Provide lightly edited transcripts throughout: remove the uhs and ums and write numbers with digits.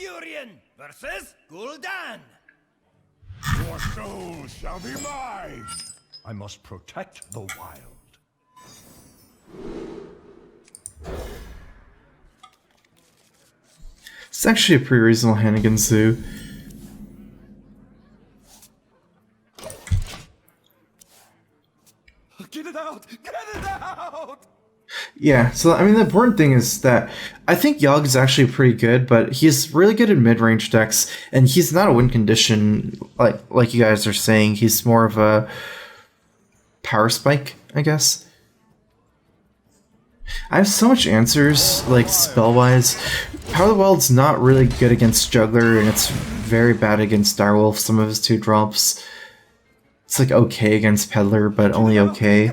Furion versus Gul'dan. Your soul shall be mine! I must protect the wild. It's actually a pretty reasonable hand against Zoo. Get it out! Get it out! Yeah, so I mean the important thing is that I think Yogg is actually pretty good, but he's really good in mid-range decks, and he's not a win condition like you guys are saying. He's more of a power spike, I guess. I have so much answers, like spell-wise. Power of the Wild's not really good against Juggler, and it's very bad against Direwolf, some of his 2-drops. It's like okay against Peddler, but only okay.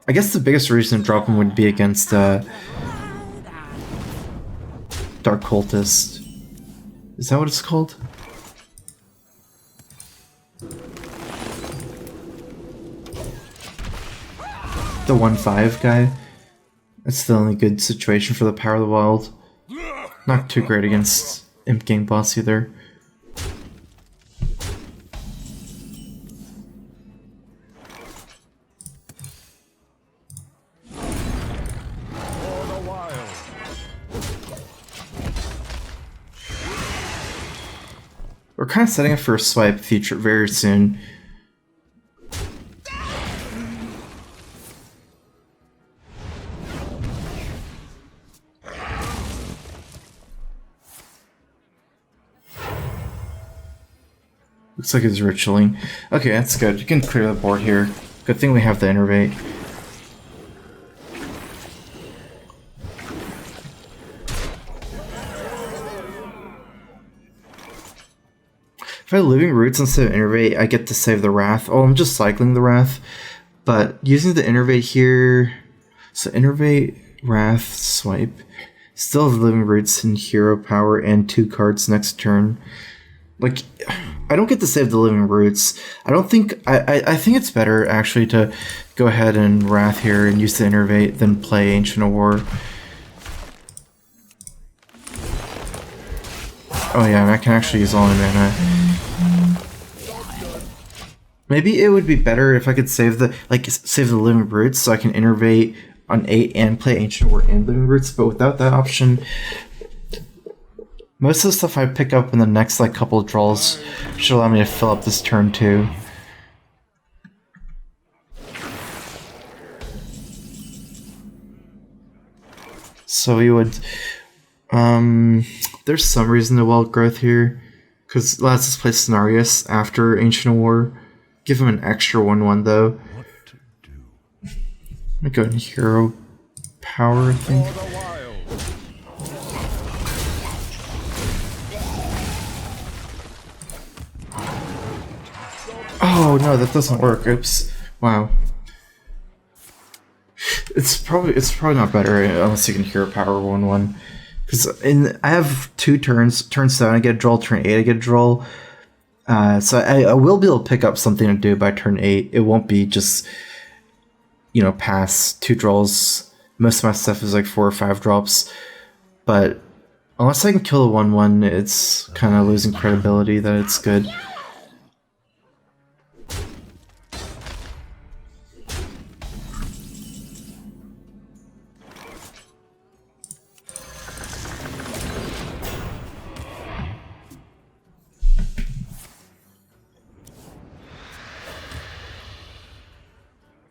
I guess the biggest reason to drop him would be against Dark Cultist. Is that what it's called? The 1-5 guy. That's the only good situation for the Power of the Wild. Not too great against Imp Gang Boss either. We're kind of setting up for a swipe feature very soon. Looks like it's ritualing. Okay, that's good. You can clear the board here. Good thing we have the innervate. If I have Living Roots instead of Innervate, I get to save the Wrath. Oh, I'm just cycling the Wrath. But using the Innervate here... So Innervate, Wrath, Swipe. Still have Living Roots and Hero Power and 2 cards next turn. Like, I don't get to save the Living Roots. I don't think... I think it's better, actually, to go ahead and Wrath here and use the Innervate than play Ancient of War. Oh yeah, and I can actually use all my mana. Maybe it would be better if I could save the Living Roots so I can innervate on 8 and play Ancient War and Living Roots, but without that option, most of the stuff I pick up in the next couple of draws should allow me to fill up this turn too. So we would there's some reason to Wild Growth here, because let's just play Cenarius after Ancient War. Give him an extra 1/1 though. I'm gonna go in Hero Power, I think. Oh no, that doesn't work. Oops. Wow. It's probably not better unless you can Hero Power 1/1. Because I have 2 turns. Turn 7 I get a draw, turn 8 I get a draw. So I will be able to pick up something to do by turn 8. It won't be just, pass 2 draws. Most of my stuff is 4 or 5 drops. But unless I can kill the 1/1, it's kind of losing credibility that it's good.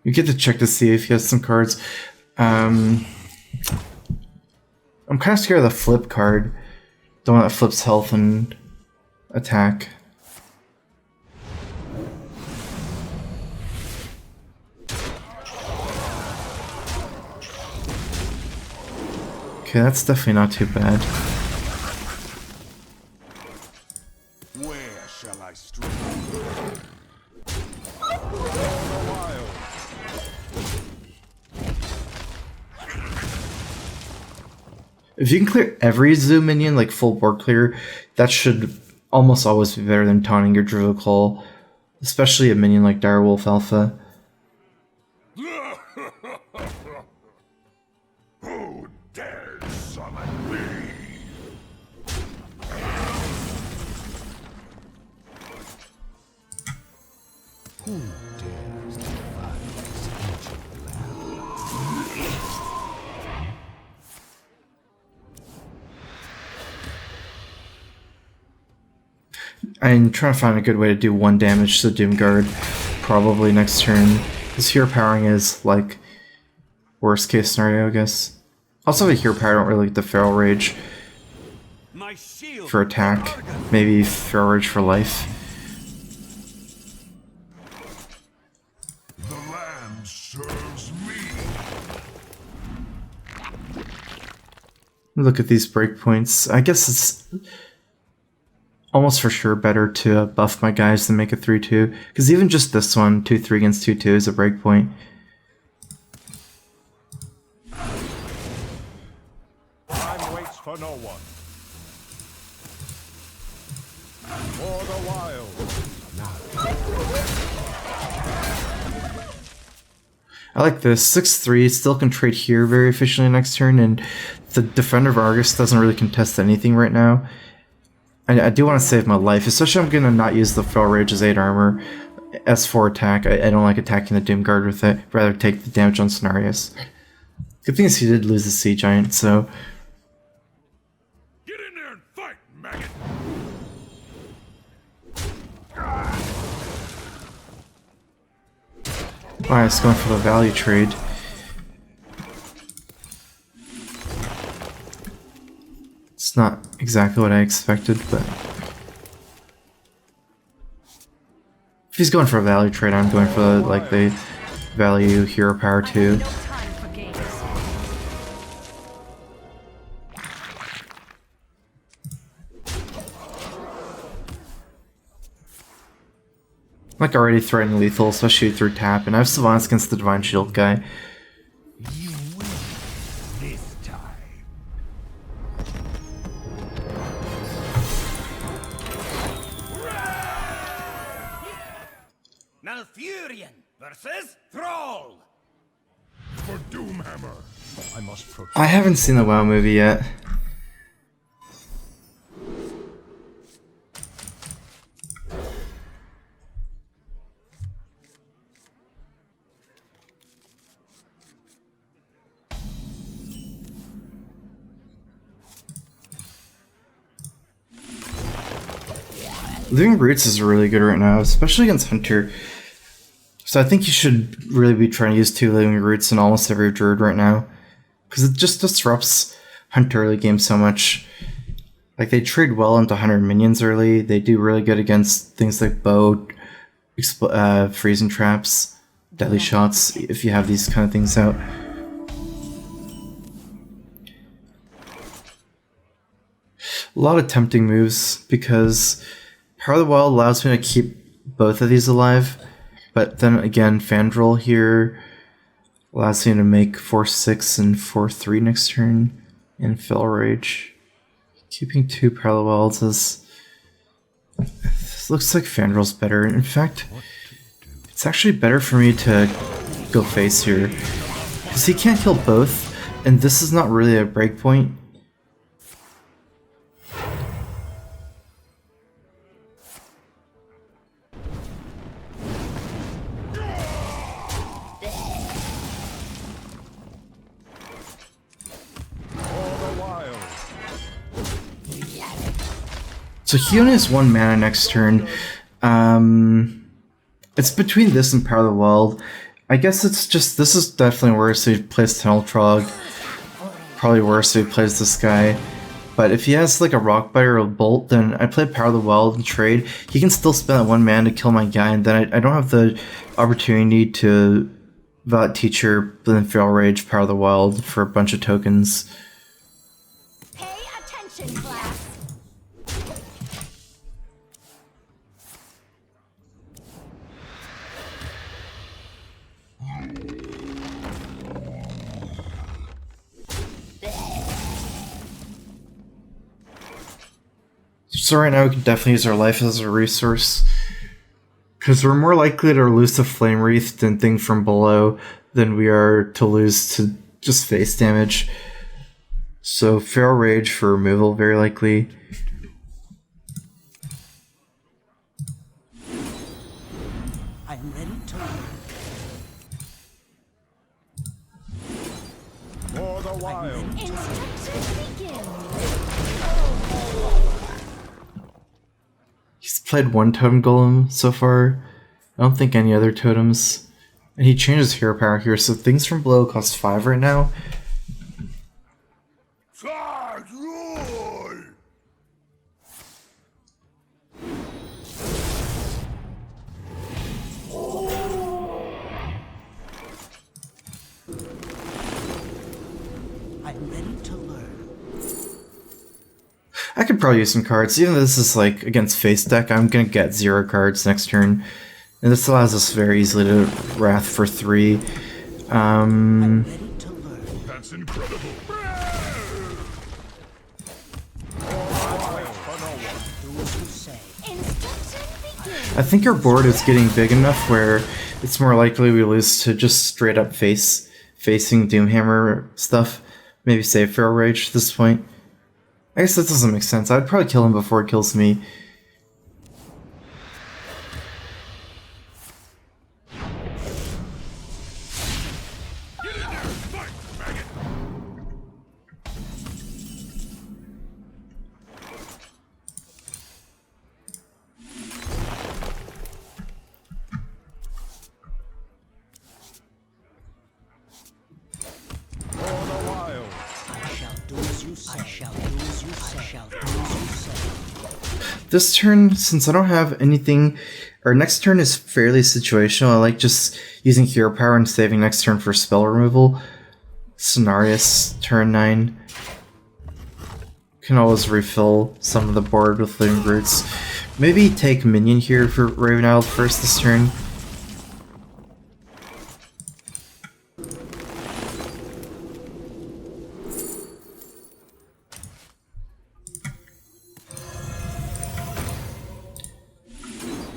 You get to check to see if he has some cards. I'm kind of scared of the flip card. The one that flips health and attack. Okay, that's definitely not too bad. Where shall I strike? If you can clear every Zoo minion, full board clear, that should almost always be better than taunting your Druid Claw, especially a minion like Direwolf Alpha. Who dares summon me? I'm trying to find a good way to do 1 damage to Doomguard probably next turn. This hero powering is like worst case scenario, I guess. Also, with hero power, I don't really get the Feral Rage for attack. Maybe Feral Rage for life. The land serves me. Look at these breakpoints. I guess it's almost for sure better to buff my guys than make a 3-2. Because even just this one, 2-3 against 2-2 is a breakpoint. Time waits for no one. For the wild. I like this. 6-3, still can trade here very efficiently next turn, and the Defender of Argus doesn't really contest anything right now. I do want to save my life, especially I'm going to not use the Feral Rage as 8 armor. S4 attack, I don't like attacking the Doomguard with it, rather take the damage on Cenarius. Good thing is he did lose the Sea Giant, so... Get in there and fight, maggot! Alright, it's going for the value trade. It's not exactly what I expected, but... If he's going for a value trade, I'm going for the, like, the value hero power too. Like already threatening lethal, especially through tap, and I have Savants against the Divine Shield guy. You win this time. Malfurion versus Thrall. For Doomhammer, I must protect. I haven't seen the WoW movie yet. Living Roots is really good right now, especially against Hunter. So I think you should really be trying to use 2 Living Roots in almost every Druid right now. Because it just disrupts Hunter early game so much. Like, they trade well into Hunter minions early. They do really good against things like bow, freezing traps, deadly shots, if you have these kind of things out. A lot of tempting moves, because Power of the Wild allows me to keep both of these alive, but then again, Fandral here allows me to make 4-6 and 4-3 next turn, and Feral Rage. Keeping 2 Power of the Wilds is... This looks like Fandral's better. In fact, it's actually better for me to go face here, because he can't kill both, and this is not really a breakpoint. So he only has 1 mana next turn. It's between this and Power of the Wild. I guess it's just, this is definitely worse if he plays Tunnel Trog. Probably worse if he plays this guy. But if he has like a Rock Bite or a Bolt, then I play Power of the Wild and trade. He can still spend that 1 mana to kill my guy, and then I don't have the opportunity to Violet Teacher, then Feral Rage, Power of the Wild for a bunch of tokens. Pay attention, class. So right now we can definitely use our life as a resource, because we're more likely to lose to Flame Wreath than Thing from Below than we are to lose to just face damage. So Feral Rage for removal, very likely. I am ready. the wild. Instructions begin. He's played one totem golem so far. I don't think any other totems. And he changes hero power here, so things from below cost 5 right now. Charge roll! I'm ready to learn. I could probably use some cards. Even though this is like against face deck, I'm gonna get 0 cards next turn. And this allows us very easily to Wrath for 3. Ready to learn. That's incredible. Do as you say. Instructions begin. I think our board is getting big enough where it's more likely we lose to just straight up facing Doomhammer stuff. Maybe save Feral Rage at this point. I guess that doesn't make sense. I'd probably kill him before it kills me. I shall do as you say. I shall do as you say. I shall do as you say. This turn, since I don't have anything, our next turn is fairly situational. I like just using hero power and saving next turn for spell removal. Cenarius, turn 9. Can always refill some of the board with living roots. Maybe take minion here for Raven Isle first this turn.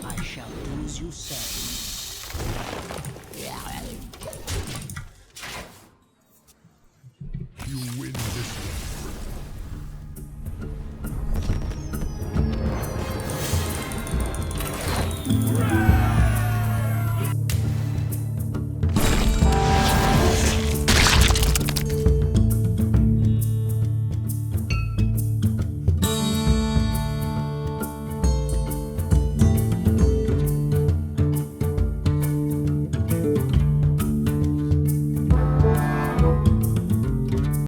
I shall do as you say. You win.